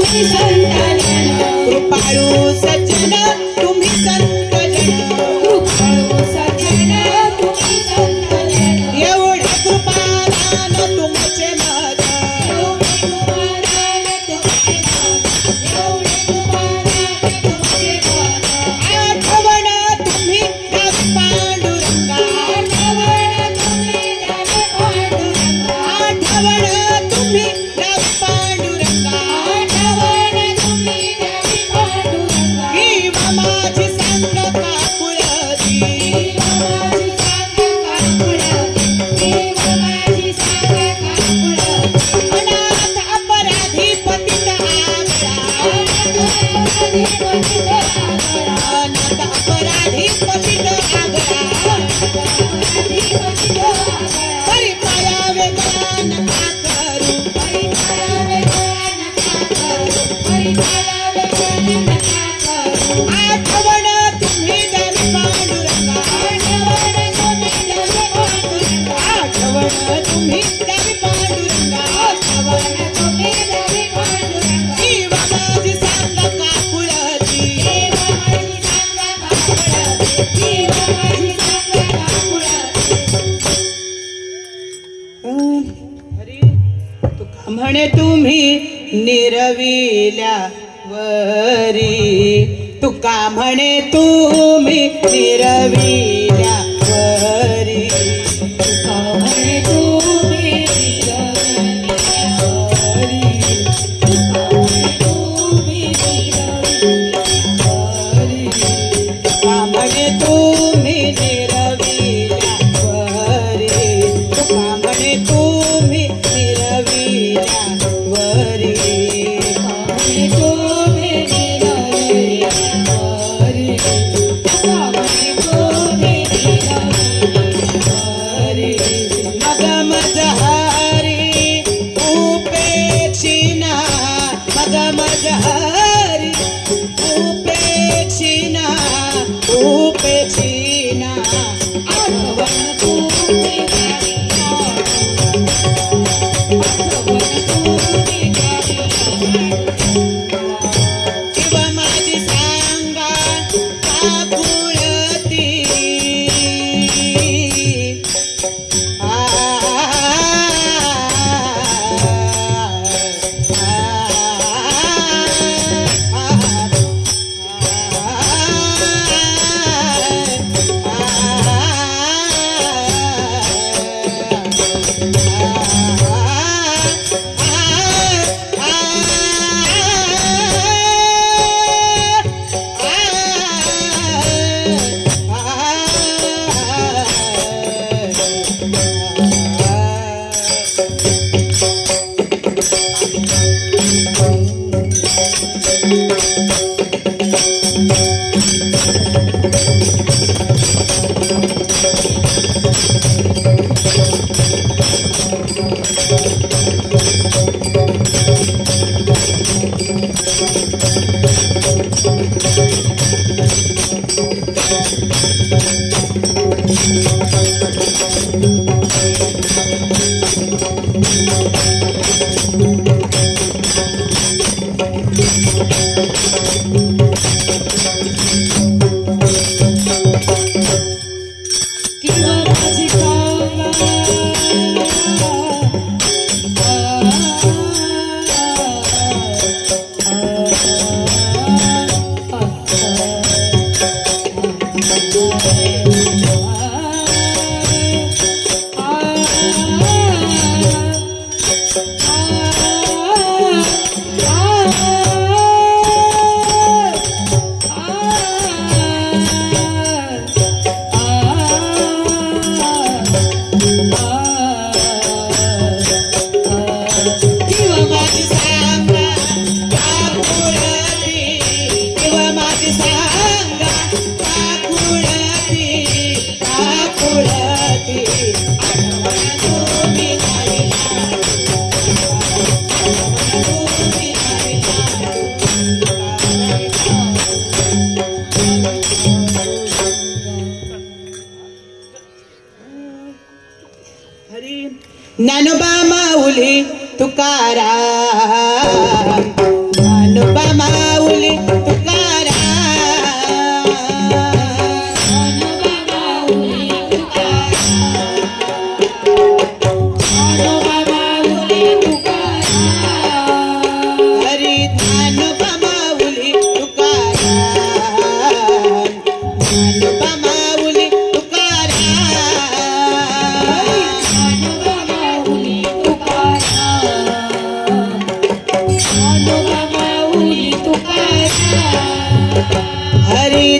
तुम्ही संत जन, कृपाळू सज्जन तुम्ही संत जन, कृपाळू सज्जन तुम्ही संत जन, एवढे कृपादान तुमचे मज, एवढे कृपादान तुमचे मज, एवढे कृपादान तुमचे मज, आठवण तुम्ही द्यावी पांडुरंगा, आठवण तुम्ही द्यावी पांडुरंगा, आठवण तुम्ही द्यावी पांडुरंगा, आठवण तुम्ही द्यावी पांडुरंगा, ही माझी सांग काकुळती, माझी सांग काकुळती, माझी सांग काकुळती, अनाथ अपराधी पतित आगळा, अनाथ अपराधी पतित आगळा, परिपाया वेगळा नका करू, आठवण तुम्ही द्यावी पांडुरंगा, आठवण तुम्ही द्यावी पांडुरंगा, ही माझी सांग काकुळती, तुका म्हणे तुम्ही निरविल्या वरी, तुका म्हणे तुम्ही निरविल्या वरी, तुका म्हणे तुम्ही निरविल्या वरी, तुका म्हणे तुम्ही निरविल्या वरी, मग मजहरी उपेक्षिना, मग मजहरी उपेक्षिना, उपेक्षिना, आठवण किंवा माझी सांगा काकुळती,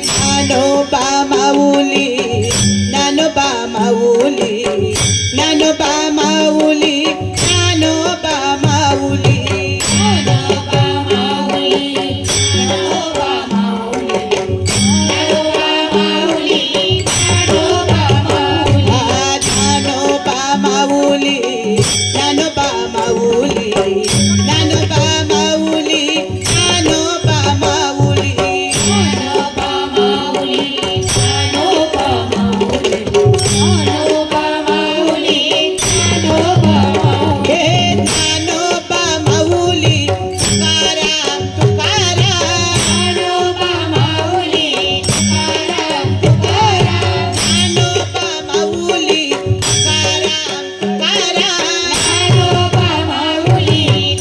ज्ञानोबा माऊली ज्ञानोबा माऊली ज्ञानोबा माऊली ज्ञानोबा माऊली ज्ञानोबा माऊली ज्ञानोबा माऊली ज्ञानोबा माऊली ज्ञानोबा माऊली हे ज्ञानोबा माऊली तुकाराम तुकाराम ज्ञानोबा माऊली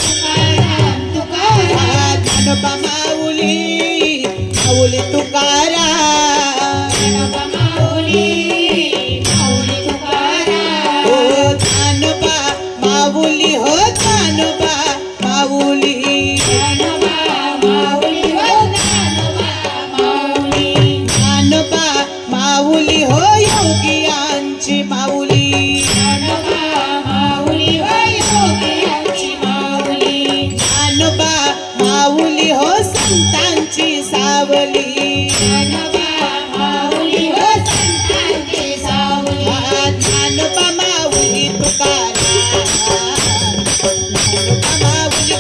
तुकाराम ज्ञानोबा माऊली माऊली तुकाराम हो ज्ञानोबा माऊली हो ज्ञानोबा माऊली ज्ञानोबा माऊली हो योगियांची माऊली ज्ञानोबा माऊली हो संतांची सावली ज्ञानोबा माऊली तुकाराम ज्ञानोबा माऊली